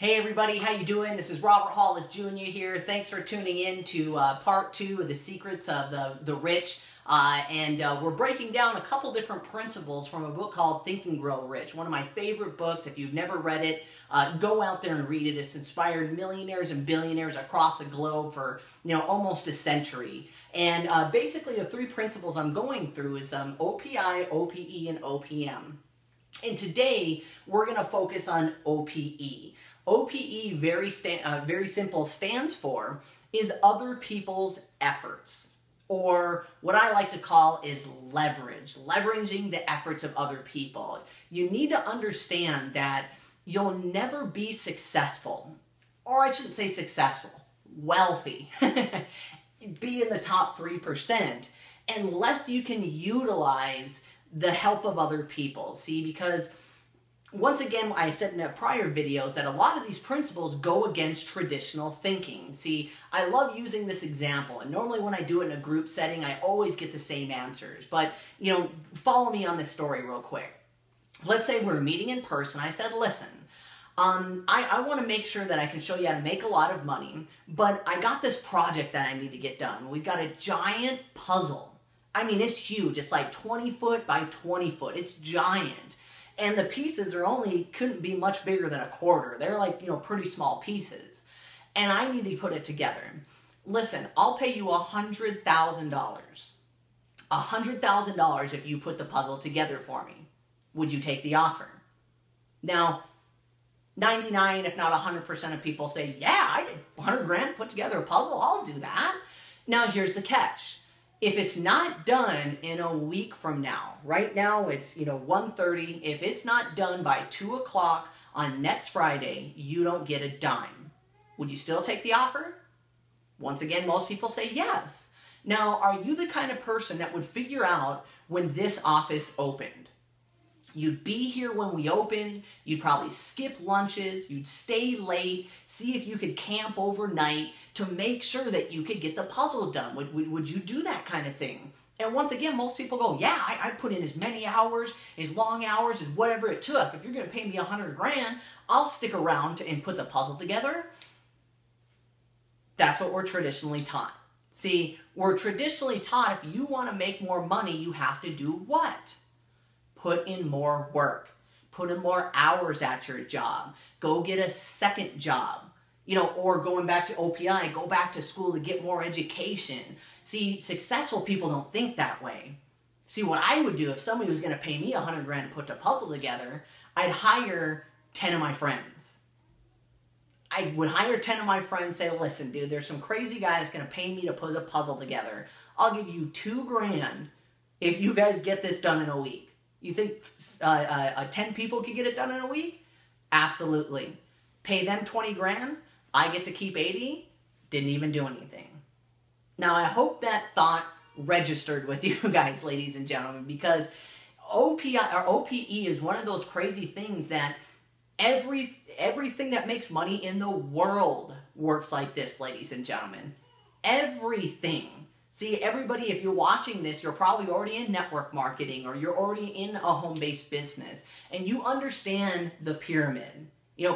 Hey everybody, how you doing? This is Robert Hollis Jr. here. Thanks for tuning in to part 2 of the secrets of the rich. We're breaking down a couple different principles from a book called Think and Grow Rich. One of my favorite books. If you've never read it, go out there and read it. It's inspired millionaires and billionaires across the globe for almost a century. And basically the 3 principles I'm going through is OPI, OPE, and OPM. And today we're going to focus on OPE. OPE, very simple, stands for is other people's efforts, or what I like to call is leverage, leveraging the efforts of other people. You need to understand that you'll never be successful, or I shouldn't say successful, wealthy, be in the top 3%, unless you can utilize the help of other people. See, because once again, I said in the prior videos that a lot of these principles go against traditional thinking. See, I love using this example, and normally when I do it in a group setting, I always get the same answers. But, follow me on this story real quick. Let's say we're meeting in person. I said, listen, I want to make sure that I can show you how to make a lot of money, but I got this project that I need to get done. We've got a giant puzzle. I mean, it's huge. It's like 20 foot by 20 foot. It's giant. And the pieces couldn't be much bigger than a quarter. They're like, pretty small pieces. And I need to put it together. Listen, I'll pay you $100,000. $100,000 if you put the puzzle together for me. Would you take the offer? Now, 99, if not 100% of people say, yeah, I did 100 grand to put together a puzzle. I'll do that. Now, here's the catch. If it's not done in a week from now, right now it's 1:30. If it's not done by 2 o'clock on next Friday, you don't get a dime. Would you still take the offer? Once again, most people say yes. Now, are you the kind of person that would figure out when this office opened? You'd be here when we opened, you'd probably skip lunches, you'd stay late, see if you could camp overnight to make sure that you could get the puzzle done. Would you do that kind of thing? And once again, most people go, yeah, I'd put in as many hours, as long hours, as whatever it took. If you're going to pay me 100 grand, I'll stick around and put the puzzle together. That's what we're traditionally taught. See, we're traditionally taught if you want to make more money, you have to do what? Put in more work. Put in more hours at your job. Go get a second job. Or going back to OPI, go back to school to get more education. See, successful people don't think that way. See, what I would do if somebody was going to pay me 100 grand to put the puzzle together, I'd hire 10 of my friends. I would hire 10 of my friends, say, listen, dude, there's some crazy guy that's going to pay me to put a puzzle together. I'll give you 2 grand if you guys get this done in a week. You think 10 people could get it done in a week? Absolutely. Pay them 20 grand, I get to keep 80, didn't even do anything. Now, I hope that thought registered with you guys, ladies and gentlemen, because OPI or OPE is one of those crazy things that everything that makes money in the world works like this, ladies and gentlemen. Everything. See, everybody, if you're watching this, you're probably already in network marketing or you're already in a home-based business and you understand the pyramid.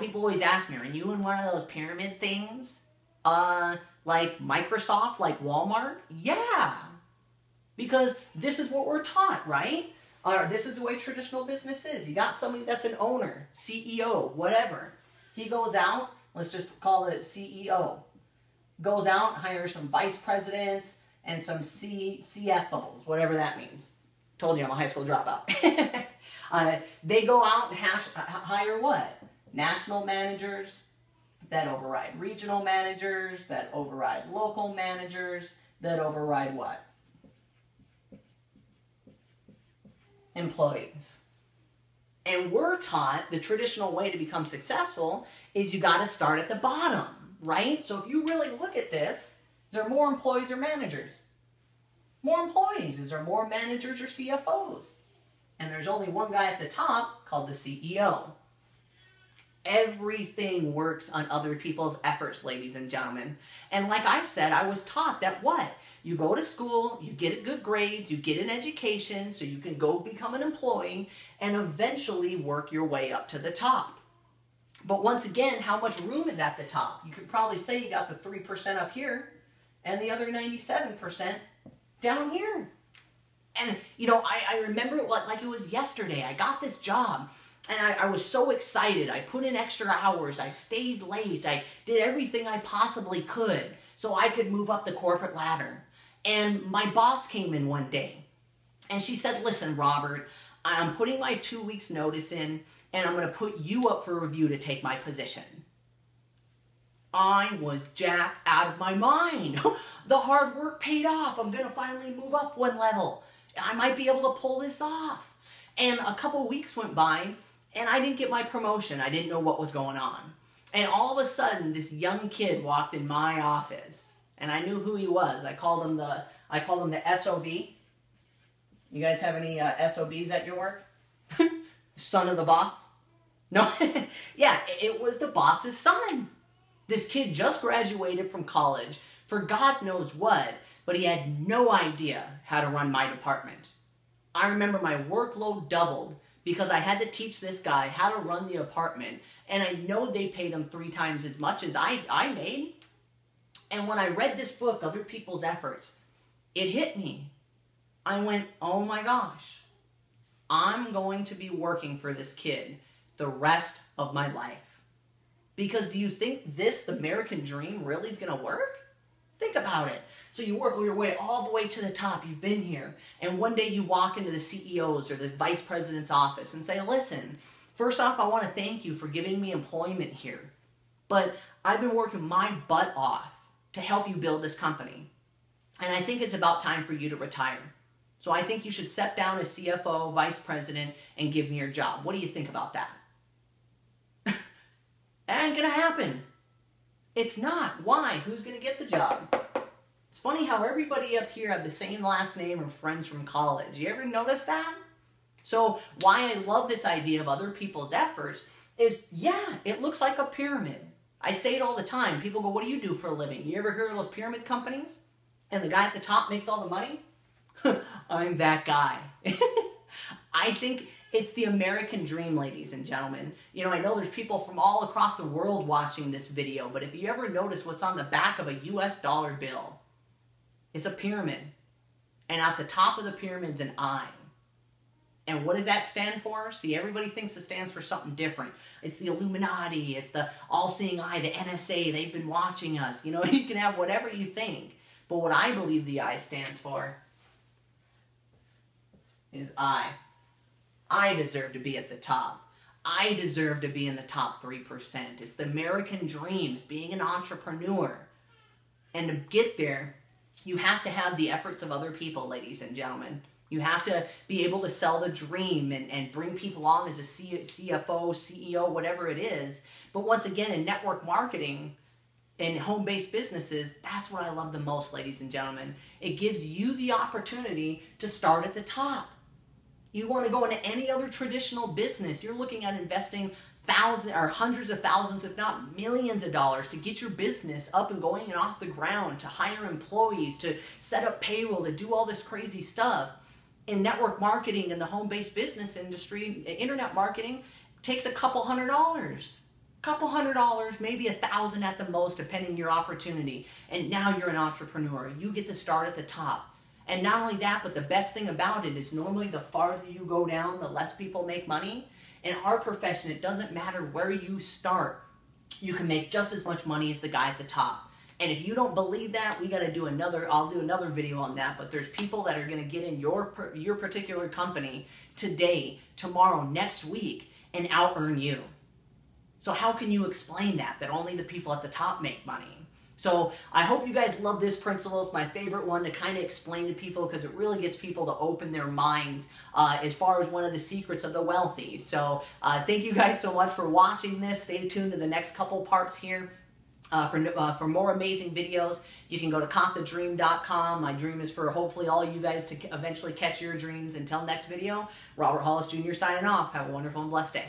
People always ask me, are you in one of those pyramid things? Like Microsoft, like Walmart? Yeah. Because this is what we're taught, right? This is the way traditional business is. You got somebody that's an owner, CEO, whatever. He goes out, let's just call it CEO. Goes out, hires some vice presidents, and some CFOs, whatever that means. Told you I'm a high school dropout. They go out and hire what? National managers that override regional managers, that override local managers, that override what? Employees. And we're taught the traditional way to become successful is you got to start at the bottom, right? So if you really look at this, is there more employees or managers? More employees. Is there more managers or CFOs? And there's only one guy at the top called the CEO. Everything works on other people's efforts, ladies and gentlemen. And like I said, I was taught that what? You go to school, you get good grades, you get an education so you can go become an employee and eventually work your way up to the top. But once again, how much room is at the top? You could probably say you got the 3% up here and the other 97% down here. And, you know, I remember it like it was yesterday. I got this job, and I was so excited. I put in extra hours. I stayed late. I did everything I possibly could so I could move up the corporate ladder. And my boss came in one day, and she said, listen, Robert, I'm putting my 2 weeks notice in, and I'm going to put you up for review to take my position. I was jacked out of my mind. The hard work paid off. I'm going to finally move up one level. I might be able to pull this off. And a couple weeks went by, and I didn't get my promotion. I didn't know what was going on. And all of a sudden, this young kid walked in my office, and I knew who he was. I called him the SOB. You guys have any SOBs at your work? Son of the boss? No? Yeah, it was the boss's son. This kid just graduated from college for God knows what, but he had no idea how to run my department. I remember my workload doubled because I had to teach this guy how to run the apartment, and I know they paid him 3 times as much as I made. And when I read this book, Other People's Efforts, it hit me. I went, oh my gosh, I'm going to be working for this kid the rest of my life. Because do you think this, the American dream, really is going to work? Think about it. So you work your way all the way to the top. You've been here. And one day you walk into the CEO's or the vice president's office and say, listen, first off, I want to thank you for giving me employment here. But I've been working my butt off to help you build this company. And I think it's about time for you to retire. So I think you should step down as CFO, vice president, and give me your job. What do you think about that? That ain't gonna happen. It's not. Why? Who's gonna get the job? It's funny how everybody up here have the same last name or friends from college. You ever notice that? So why I love this idea of other people's efforts is, yeah, it looks like a pyramid. I say it all the time. People go, what do you do for a living? You ever hear of those pyramid companies? And the guy at the top makes all the money? I'm that guy. I think it's the American dream, ladies and gentlemen. You know, I know there's people from all across the world watching this video, but if you ever notice what's on the back of a US dollar bill, it's a pyramid. And at the top of the pyramid's an eye. And what does that stand for? See, everybody thinks it stands for something different. It's the Illuminati, it's the all-seeing eye, the NSA, they've been watching us. You know, you can have whatever you think. But what I believe the I stands for is I. I deserve to be at the top. I deserve to be in the top 3%. It's the American dream, it's being an entrepreneur. And to get there, you have to have the efforts of other people, ladies and gentlemen. You have to be able to sell the dream and bring people on as a CFO, CEO, whatever it is. But once again, in network marketing and home-based businesses, that's what I love the most, ladies and gentlemen. It gives you the opportunity to start at the top. You want to go into any other traditional business, you're looking at investing thousands or hundreds of thousands, if not millions of dollars to get your business up and going and off the ground, to hire employees, to set up payroll, to do all this crazy stuff. In network marketing in the home-based business industry, internet marketing takes a couple $100. Couple $100, maybe $1,000 at the most, depending your opportunity. And now you're an entrepreneur. You get to start at the top. And not only that, but the best thing about it is normally the farther you go down, the less people make money. In our profession, it doesn't matter where you start. You can make just as much money as the guy at the top. And if you don't believe that, we got to do another, I'll do another video on that, but there's people that are going to get in your particular company today, tomorrow, next week, and out-earn you. So how can you explain that only the people at the top make money? So I hope you guys love this principle. It's my favorite one to kind of explain to people because it really gets people to open their minds as far as one of the secrets of the wealthy. So thank you guys so much for watching this. Stay tuned to the next couple parts here. For more amazing videos, you can go to Caught-the-Dream.com. My dream is for hopefully all you guys to eventually catch your dreams. Until next video, Robert Hollis Jr. signing off. Have a wonderful and blessed day.